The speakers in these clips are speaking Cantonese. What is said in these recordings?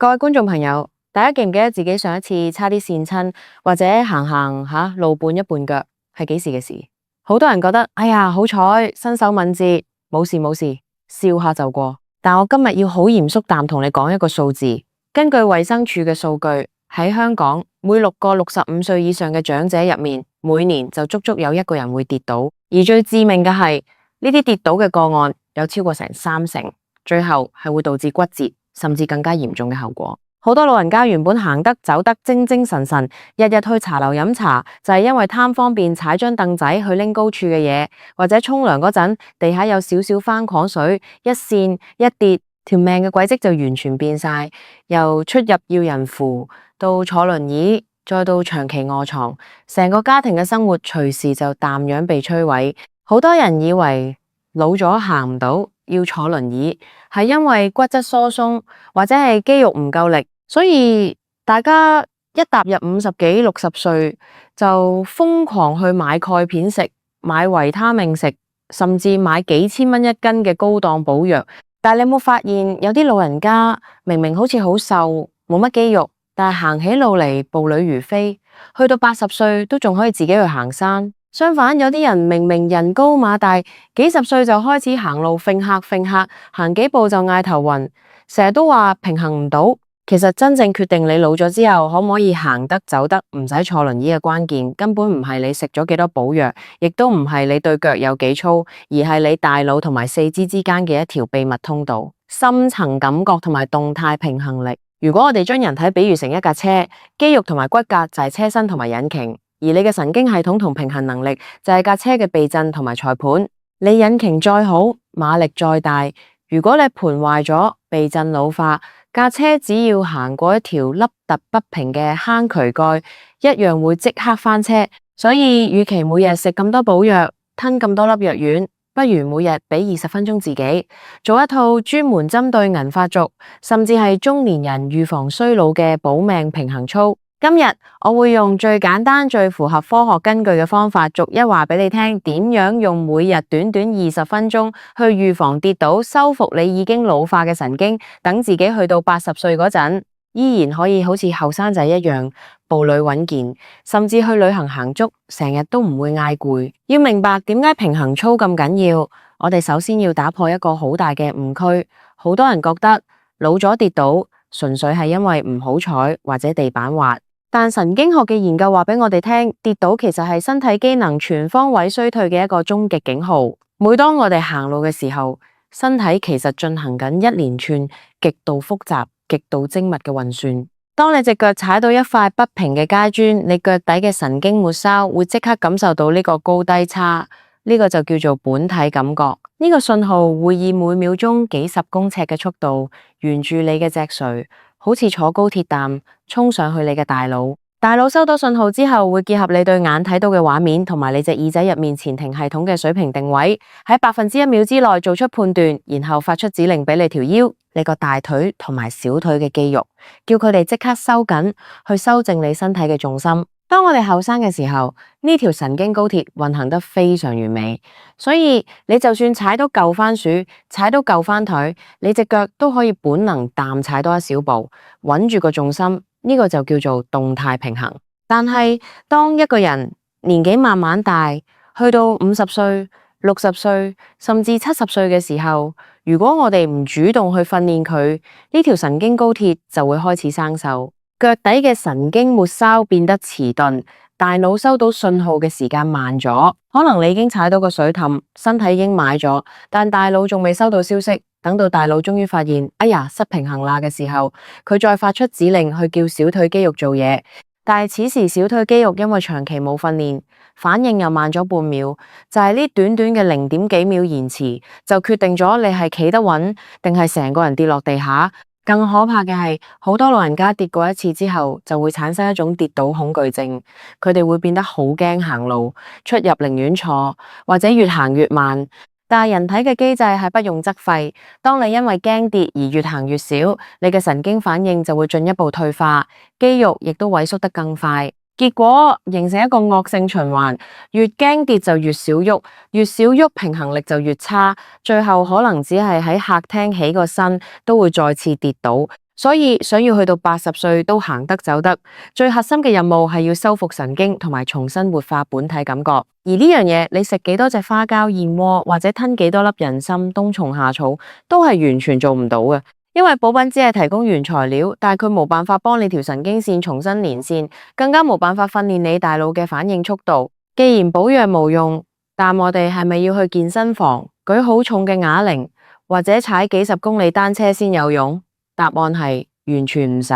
各位觀眾朋友，大家記唔記得自己上一次差啲跣親，或者行下路絆一絆腳，係幾時嘅事？好多人覺得，哎呀，好彩，身手敏捷，冇事，笑下就過。但我今日要好嚴肅啖同你講一個數字，根據衛生署嘅數據，喺香港每6個65歲以上嘅長者入面，每年就足足有1個人會跌倒，而最致命嘅係呢啲跌倒嘅個案有超過成30%，最後係會導致骨折，甚至更加嚴重嘅後果。好多老人家原本行得走得精神，日日去茶樓飲茶，就係因為貪方便踩張凳仔去拎高處嘅嘢，或者沖涼嗰陣地下有少少翻礦水，一跣一跌，條命嘅軌跡就完全變晒，由出入要人扶，到坐輪椅，再到長期臥床，成個家庭嘅生活隨時就淡樣被摧毀。好多人以為老咗行唔到，要坐輪椅，係因為骨質疏鬆或者係肌肉唔夠力，所以大家一踏入50幾60歲就瘋狂去買鈣片食，買維他命食，甚至買幾千蚊一斤嘅高檔補藥。但係你有冇發現有啲老人家明明好似好瘦，冇乜肌肉，但係行起路嚟步履如飛，去到80歲都仲可以自己去行山。相反，有啲人明明人高馬大，幾十歲就開始行路揈客，行幾步就嗌頭暈，成日都話平衡唔到。其實真正決定你老咗之後可唔可以行得走得唔使坐輪椅嘅關鍵，根本唔係你食咗幾多補藥，亦都唔係你對腳有幾粗，而係你大腦同埋四肢之間嘅一條秘密通道——深層感覺同埋動態平衡力。如果我哋將人體比喻成一架車，肌肉同埋骨骼就係車身同埋引擎，而你嘅神經系統同平衡能力就係架車嘅避震同埋裁盤。你引擎再好，馬力再大，如果你盤壞咗，避震老化，架車只要行過一條凹凸不平嘅坑渠蓋，一樣會即刻翻車。所以，與其每日食咁多補藥，吞咁多粒藥丸，不如每日俾20分鐘自己，做一套專門針對銀髮族，甚至係中年人預防衰老嘅保命平衡操。今日我會用最簡單、最符合科學根據嘅方法，逐一話俾你聽，點樣用每日短短20分鐘去預防跌倒，修復你已經老化嘅神經，等自己去到80歲嗰陣，依然可以好似後生仔一樣步履穩健，甚至去旅行行足，成日都唔會嗌攰。要明白點解平衡操咁緊要，我哋首先要打破一個好大嘅誤區。好多人覺得老咗跌倒純粹係因為唔好彩或者地板滑。但神經學嘅研究話俾我哋聽，跌倒其實係身體機能全方位衰退嘅一個終極警號。每當我哋行路嘅時候，身體其實進行緊一連串極度複雜、極度精密嘅運算。當你隻腳踩到一塊不平嘅階磚，你腳底嘅神經末梢會即刻感受到呢個高低差，呢個就叫做本體感覺。呢個信號會以每秒鐘幾十公尺嘅速度，沿住你嘅脊髓，好似坐高鐵站衝上去你嘅大腦。大腦收到信號之後，會結合你對眼睇到嘅畫面同埋你隻耳仔入面前庭系統嘅水平定位，喺1%秒之內做出判斷，然後發出指令俾你條腰、你個大腿同埋小腿嘅肌肉，叫佢哋即刻收緊，去修正你身體嘅重心。當我哋後生嘅時候，呢條神經高鐵運行得非常完美，所以你就算踩到舊番薯，踩到舊番腿，你隻腳都可以本能淡踩多一小步，穩住個重心，呢個就叫做動態平衡。但係當一個人年紀慢慢大，去到50歲、60歲，甚至70歲嘅時候，如果我哋唔主動去訓練佢，呢條神經高鐵就會開始生鏽。腳底嘅神經末梢變得遲鈍，大腦收到信號嘅時間慢咗。可能你已經踩到個水凼，身體已經買咗，但大腦仲未收到消息。等到大腦終於發現，哎呀，失平衡啦嘅時候，佢再發出指令去叫小腿肌肉做嘢。但係此時小腿肌肉因為長期冇訓練，反應又慢咗半秒，就係呢短短嘅0點幾秒延遲，就決定咗你係企得穩，定係成個人跌落地下。更可怕嘅係，好多老人家跌過一次之後，就會產生一種跌倒恐懼症，佢哋會變得好驚行路，出入寧願坐，或者越行越慢。但係人體嘅機制係不用則廢，當你因為驚跌而越行越少，你嘅神經反應就會進一步退化，肌肉亦都萎縮得更快。結果形成一個惡性循環，越驚跌就越少喐，越少喐平衡力就越差，最後可能只係喺客廳起個身都會再次跌倒。所以想要去到80歲都行得走得，最核心嘅任務係要修復神經同埋重新活化本體感覺。而呢樣嘢，你食幾多隻花膠、燕窩或者吞幾多粒人參、冬蟲夏草，都係完全做唔到嘅。因為補品只係提供原材料，但係佢冇辦法幫你條神經線重新連線，更加冇辦法訓練你大腦嘅反應速度。既然保養無用，但我哋係咪要去健身房舉好重嘅啞鈴，或者踩幾十公里單車先有用？答案係完全唔使。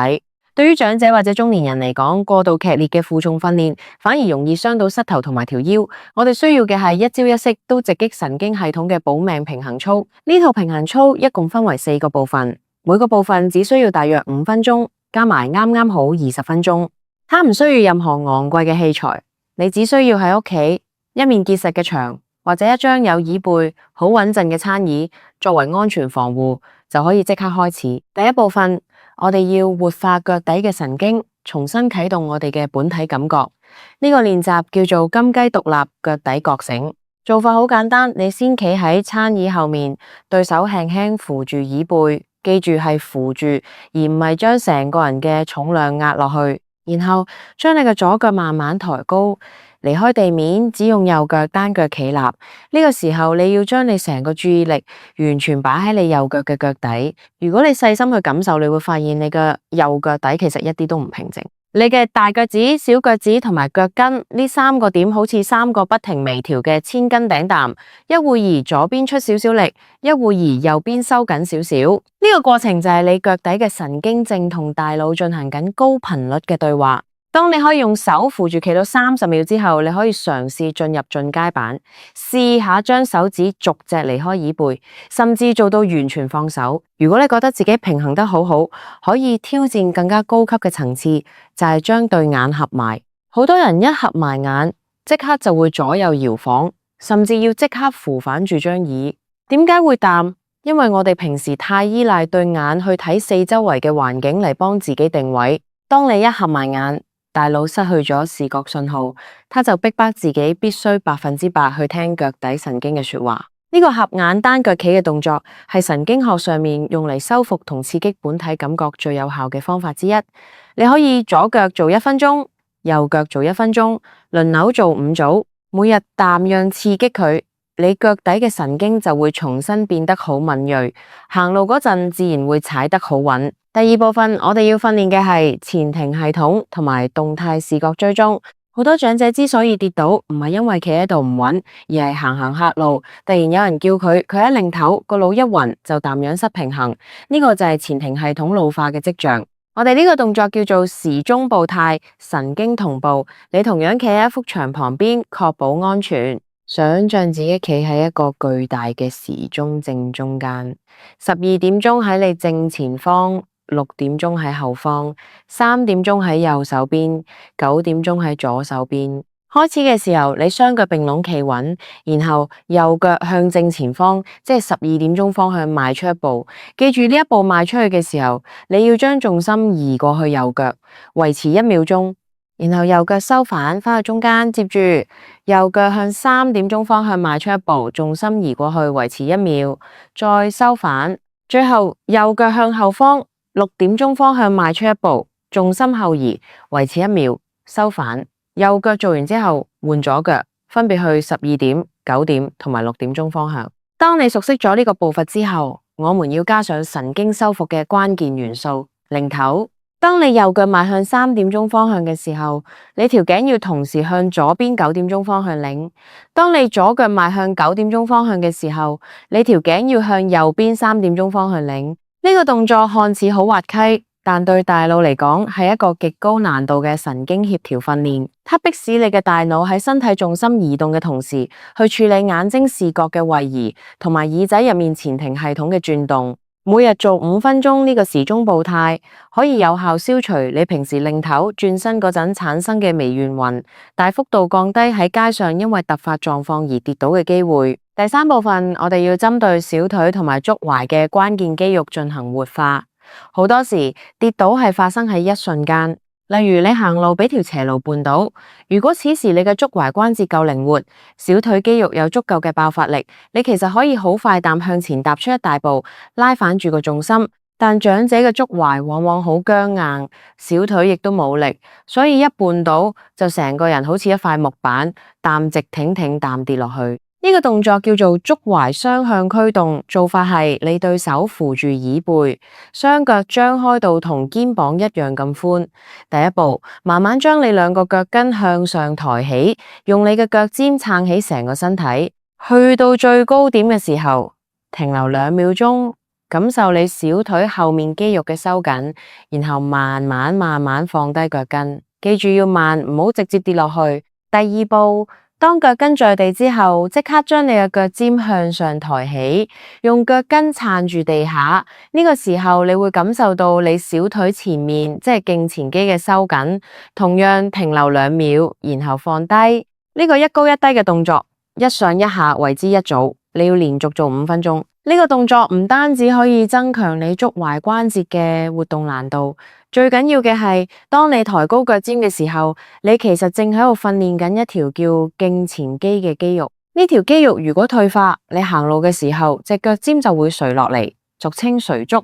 對於長者或者中年人嚟講，過度劇烈嘅負重訓練反而容易傷到膝頭同埋條腰。我哋需要嘅係一朝一夕都直擊神經系統嘅保命平衡操。呢套平衡操一共分為4個部分，每個部分只需要大約5分鐘，加埋啱啱好20分鐘。它唔需要任何昂貴嘅器材，你只需要喺屋企一面結實嘅牆，或者一張有椅背好穩陣嘅餐椅作為安全防護，就可以即刻開始。第一部分，我哋要活化腳底嘅神經，重新啟動我哋嘅本體感覺。呢個練習叫做金雞獨立腳底覺醒。做法好簡單，你先企喺餐椅後面，對手輕輕扶住椅背，記住係扶住，而唔係將成個人嘅重量壓落去。然後將你嘅左腳慢慢抬高，離開地面，只用右腳單腳企立。呢個時候你要將你成個注意力完全擺喺你右腳嘅腳底。如果你細心去感受，你會發現你嘅右腳底其實一啲都唔平靜。你嘅大腳趾、小腳趾同埋腳跟呢3個點好似3個不停微調嘅千斤頂擔，一會兒左邊出少少力，一會兒右邊收緊少少。呢個過程就係你腳底嘅神經正同大腦進行緊高頻率嘅對話。當你可以用手扶住企到30秒之後，你可以嘗試進入進階版，試下將手指逐隻離開椅背，甚至做到完全放手。如果你覺得自己平衡得好好，可以挑戰更加高級嘅層次，就係將對眼合埋。好多人一合埋眼，即刻就會左右搖晃，甚至要即刻扶反住張椅。點解會淡？因為我哋平時太依賴對眼去睇四周圍嘅環境嚟幫自己定位。當你一合埋眼，大腦失去咗視覺信號，他就逼迫自己必須100%去聽腳底神經嘅說話。呢個合眼單腳企嘅動作係神經學上面用嚟修復同刺激本體感覺最有效嘅方法之一。你可以左腳做1分鐘，右腳做1分鐘，輪流做5組，每日淡樣刺激佢，你腳底嘅神經就會重新變得好敏銳，行路嗰陣自然會踩得好穩。第二部分，我哋要訓練嘅係前庭系統同埋動態視覺追蹤。好多長者之所以跌倒，唔係因為企喺度唔穩，而係行下路，突然有人叫佢，佢一擰頭，個腦一暈就淡樣失平衡。呢個就係前庭系統老化嘅跡象。我哋呢個動作叫做時鐘步態，神經同步。你同樣企喺一幅牆旁邊，確保安全。想象自己企喺一個巨大嘅時鐘正中間，12點鐘喺你正前方，6點鐘喺後方，3點鐘喺右手邊，9點鐘喺左手邊。開始嘅時候，你雙腳並攏企穩，然後右腳向正前方，即係12點鐘方向邁出一步。記住呢一步邁出去嘅時候，你要將重心移過去右腳，維持1秒鐘。然後右腳收返返去中間，接住右腳向3點鐘方向邁出一步，重心移過去，維持1秒，再收返。最後右腳向後方6點鐘方向邁出一步，重心後移，維持1秒，收返。右腳做完之後換左腳，分別去12點、9點同埋6點鐘方向。當你熟悉咗呢個步伐之後，我們要加上神經修復嘅關鍵元素——擰頭。當你右腳邁向3點鐘方向嘅時候，你條頸要同時向左邊9點鐘方向擰；當你左腳邁向9點鐘方向嘅時候，你條頸要向右邊3點鐘方向擰。呢個動作看似好滑稽，但對大腦嚟講係一個極高難度嘅神經協調訓練。它迫使你嘅大腦喺身體重心移動嘅同時，去處理眼睛視覺嘅位移同埋耳仔入面前庭系統嘅轉動。每日做5分鐘呢個時鐘步態，可以有效消除你平時擰頭轉身嗰陣產生嘅微眩暈，大幅度降低喺街上因為突發狀況而跌倒嘅機會。第3部分，我哋要針對小腿同埋足踝嘅關鍵肌肉進行活化。好多時跌倒係發生喺一瞬間。例如你行路俾條斜路絆倒，如果此時你嘅足踝關節夠靈活，小腿肌肉有足夠嘅爆發力，你其實可以好快咁向前踏出一大步，拉反住個重心，但長者嘅足踝往往好僵硬，小腿亦都冇力，所以一絆倒就成個人好似一塊木板，淡直挺挺淡跌落去。呢個動作叫做足踝雙向驅動，做法係你對手扶住椅背，雙腳張開到同肩膀一樣咁寬。第一步，慢慢將你兩個腳跟向上抬起，用你嘅腳尖撐起成個身體，去到最高點嘅時候，停留2秒鐘，感受你小腿後面肌肉嘅收緊，然後慢慢放低腳跟，記住要慢，唔好直接跌落去。第二步，當腳跟着地之後，即刻將你嘅腳尖向上抬起，用腳跟撐住地下。呢個時候你會感受到你小腿前面即係脛前肌嘅收緊，同樣停留2秒，然後放低。呢個一高一低嘅動作，一上一下為之一組，你要連續做5分鐘。呢個動作唔單止可以增強你足踝關節嘅活動難度，最緊要嘅係，當你抬高腳尖嘅時候，你其實正喺度訓練緊一條叫脛前肌嘅肌肉。呢條肌肉如果退化，你行路嘅時候，隻腳尖就會垂落嚟，俗稱垂足。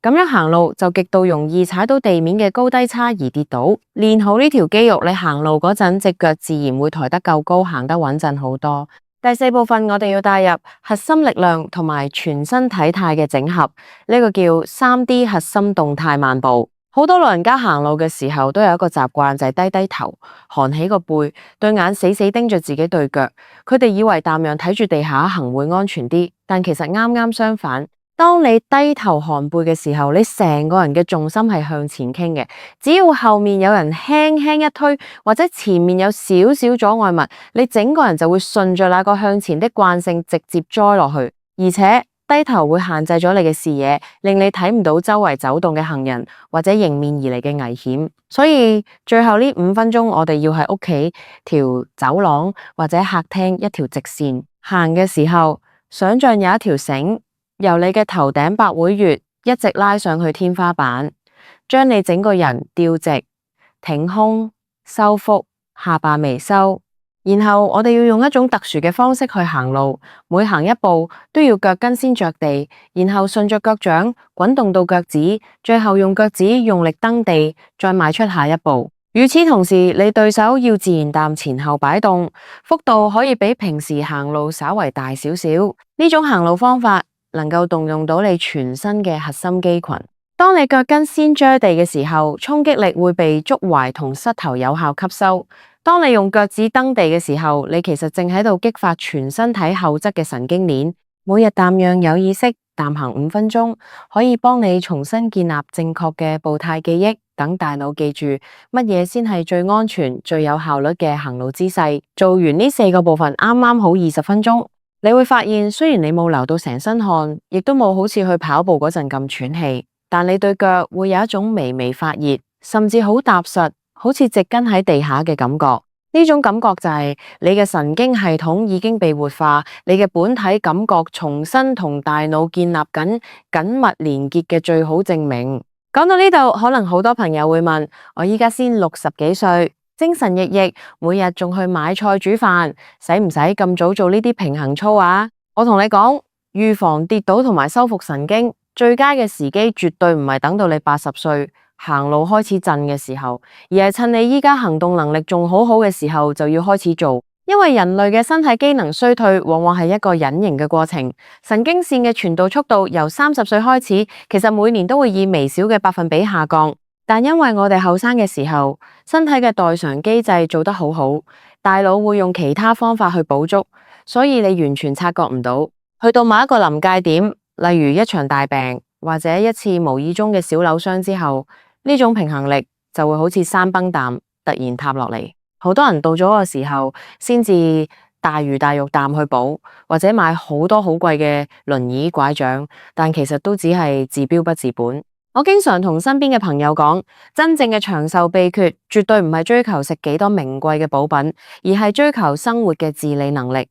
咁樣行路就極度容易踩到地面嘅高低差而跌倒。練好呢條肌肉，你行路嗰陣，隻腳自然會抬得夠高，行得穩陣好多。第4部分我哋要帶入核心力量同埋全身體態嘅整合，呢個叫 3D 核心動態漫步。好多老人家行路嘅時候都有一個習慣，就係低低頭，含起個背，對眼死死盯住自己對腳。佢哋以為淡樣睇住地下行會安全啲，但其實啱啱相反。當你低頭含背嘅時候，你成個人嘅重心係向前傾嘅。只要後面有人輕輕一推，或者前面有少少阻礙物，你整個人就會順着那個向前的慣性直接栽落去。而且低頭會限制咗你嘅視野，令你睇唔到周圍走動嘅行人或者迎面而嚟嘅危險。所以最後呢5分鐘，我哋要喺屋企條走廊或者客廳一條直線行嘅時候，想象有一條繩由你嘅頭頂百會穴一直拉上去天花板，將你整個人吊直、挺胸、收腹、下巴微收。然後我哋要用一種特殊嘅方式去行路，每行一步都要腳跟先着地，然後順着腳掌滾動到腳趾，最後用腳趾用力蹬地，再邁出下一步。與此同時，你對手要自然淡前後擺動，幅度可以比平時行路稍為大少少。呢種行路方法能夠動用到你全身嘅核心肌群。當你腳跟先着地嘅時候，衝擊力會被足踝同膝頭有效吸收。當你用腳趾蹬地嘅時候，你其實正喺度激發全身體後側嘅神經鏈。每日淡樣有意識淡行5分鐘，可以幫你重新建立正確嘅步態記憶，等大腦記住乜嘢先係最安全、最有效率嘅行路姿勢。做完呢4個部分，啱啱好20分鐘。你會發現，雖然你冇流到成身汗，亦都冇好似去跑步嗰陣咁喘氣，但你對腳會有一種微微發熱，甚至好踏實，好似直跟喺地下嘅感覺。呢種感覺就係你嘅神經系統已經被活化，你嘅本體感覺重新同大腦建立緊緊密連結嘅最好證明。講到呢度，可能好多朋友會問：我依家先60幾歲，精神奕奕，每日仲去買菜煮飯，使唔使咁早做呢啲平衡操啊？我同你講，預防跌倒同埋修復神經，最佳嘅時機絕對唔係等到你80歲行路開始震嘅時候，而係趁你依家行動能力仲好好嘅時候就要開始做。因為人類嘅身體機能衰退往往係一個隱形嘅過程，神經線嘅傳導速度由30歲開始，其實每年都會以微小嘅百分比下降。但因為我哋後生嘅時候，身體嘅代償機制做得好好，大腦會用其他方法去補足，所以你完全察覺唔到。去到某一個臨界點，例如一場大病或者一次無意中嘅小扭傷之後，呢種平衡力就會好似山崩淡突然塌落嚟。好多人到咗個時候先至大魚大肉啖去補，或者買好多好貴嘅輪椅拐杖，但其實都只係治標不治本。我經常同身邊嘅朋友講，真正嘅長壽秘訣絕對唔係追求食幾多名貴嘅補品，而係追求生活嘅自理能力。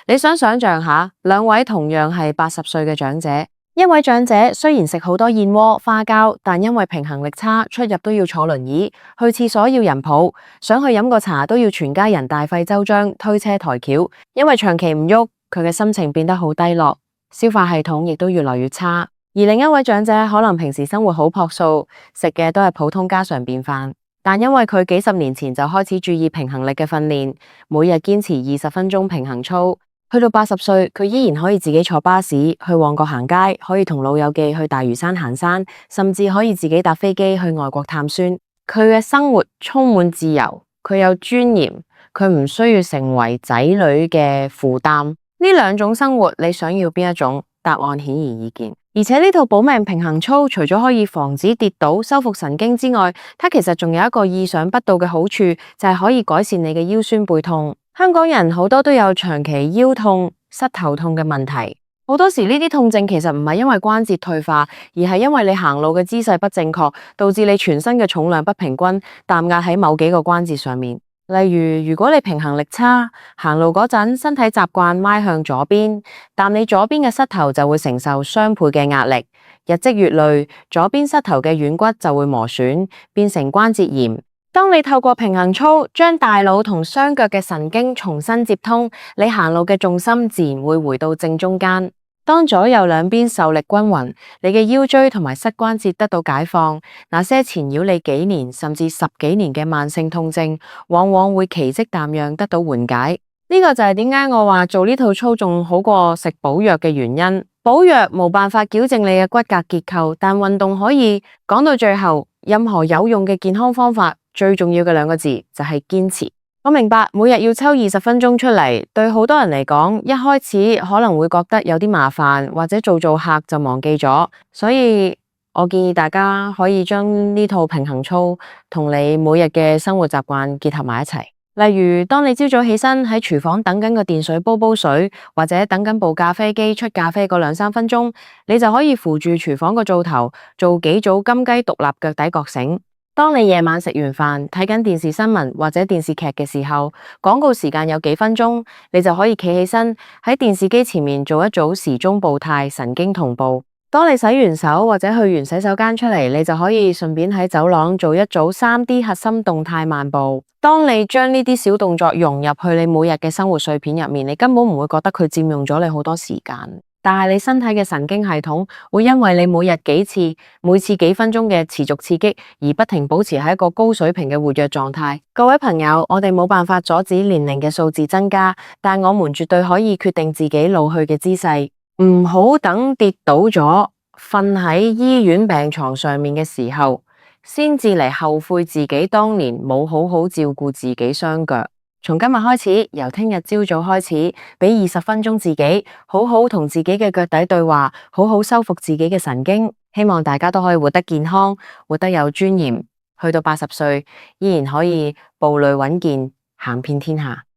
你想象下，兩位同樣係80歲嘅長者，一位長者雖然食好多燕窩、花膠，但因為平衡力差，出入都要坐輪椅，去廁所要人抱，想去飲個茶都要全家人大費周章推車抬轎。因為長期唔喐，佢嘅心情變得好低落，消化系統亦都越來越差。而另一位長者可能平時生活好樸素，食嘅都係普通家常便飯，但因為佢幾十年前就開始注意平衡力嘅訓練，每日堅持20分鐘平衡操，去到80歲，佢依然可以自己坐巴士去旺角行街，可以同老友記去大嶼山行山，甚至可以自己搭飛機去外國探孫。佢嘅生活充滿自由，佢有尊嚴，佢唔需要成為仔女嘅負擔。呢兩種生活，你想要邊一種？答案顯而易見。而且呢套保命平衡操，除咗可以防止跌倒、修復神經之外，它其實仲有一個意想不到嘅好處，就係可以改善你嘅腰酸背痛。香港人好多都有長期腰痛、膝頭痛嘅問題，好多時呢啲痛症其實唔係因為關節退化，而係因為你行路嘅姿勢不正確，導致你全身嘅重量不平均，擔壓喺某幾個關節上面。例如，如果你平衡力差，行路嗰陣身體習慣邁向左邊，但你左邊嘅膝頭就會承受雙倍嘅壓力，日積月累，左邊膝頭嘅軟骨就會磨損，變成關節炎。當你透過平衡操將大腦同雙腳嘅神經重新接通，你行路嘅重心自然會回到正中間。當左右兩邊受力均勻，你嘅腰椎同埋膝關節得到解放，那些纏繞你幾年甚至10幾年嘅慢性痛症，往往會奇蹟淡漾得到緩解。呢個就係點解我話做呢套操仲好過食補藥嘅原因。補藥冇辦法矯正你嘅骨骼結構，但運動可以。講到最後，任何有用嘅健康方法，最重要嘅兩個字就係堅持。我明白每日要抽20分鐘出嚟，對好多人嚟講，一開始可能會覺得有啲麻煩，或者做客就忘記咗。所以我建議大家可以將呢套平衡操同你每日嘅生活習慣結合埋一齊。例如，當你朝早起身喺廚房等緊個電水煲水，或者等緊部咖啡機出咖啡嗰2-3分鐘，你就可以扶住廚房個灶頭做幾組金雞獨立腳底覺醒。當你夜晚食完飯睇緊電視新聞或者電視劇嘅時候，廣告時間有幾分鐘，你就可以企起身喺電視機前面做一組時鐘步態神經同步。當你洗完手或者去完洗手間出嚟，你就可以順便喺走廊做一組 3D 核心動態漫步。當你將呢啲小動作融入去你每日嘅生活碎片入面，你根本唔會覺得佢佔用咗你好多時間。但係你身體嘅神經系統會因為你每日幾次、每次幾分鐘嘅持續刺激而不停保持喺一個高水平嘅活躍狀態。各位朋友，我哋冇辦法阻止年齡嘅數字增加，但我們絕對可以決定自己老去嘅姿勢。唔好等跌倒咗，瞓喺醫院病床上面嘅時候，先至嚟後悔自己當年冇好好照顧自己雙腳。從今日開始，由聽日朝早開始，俾20分鐘自己，好好同自己嘅腳底對話，好好修復自己嘅神經。希望大家都可以活得健康，活得有尊嚴，去到80歲依然可以步履穩健，行遍天下。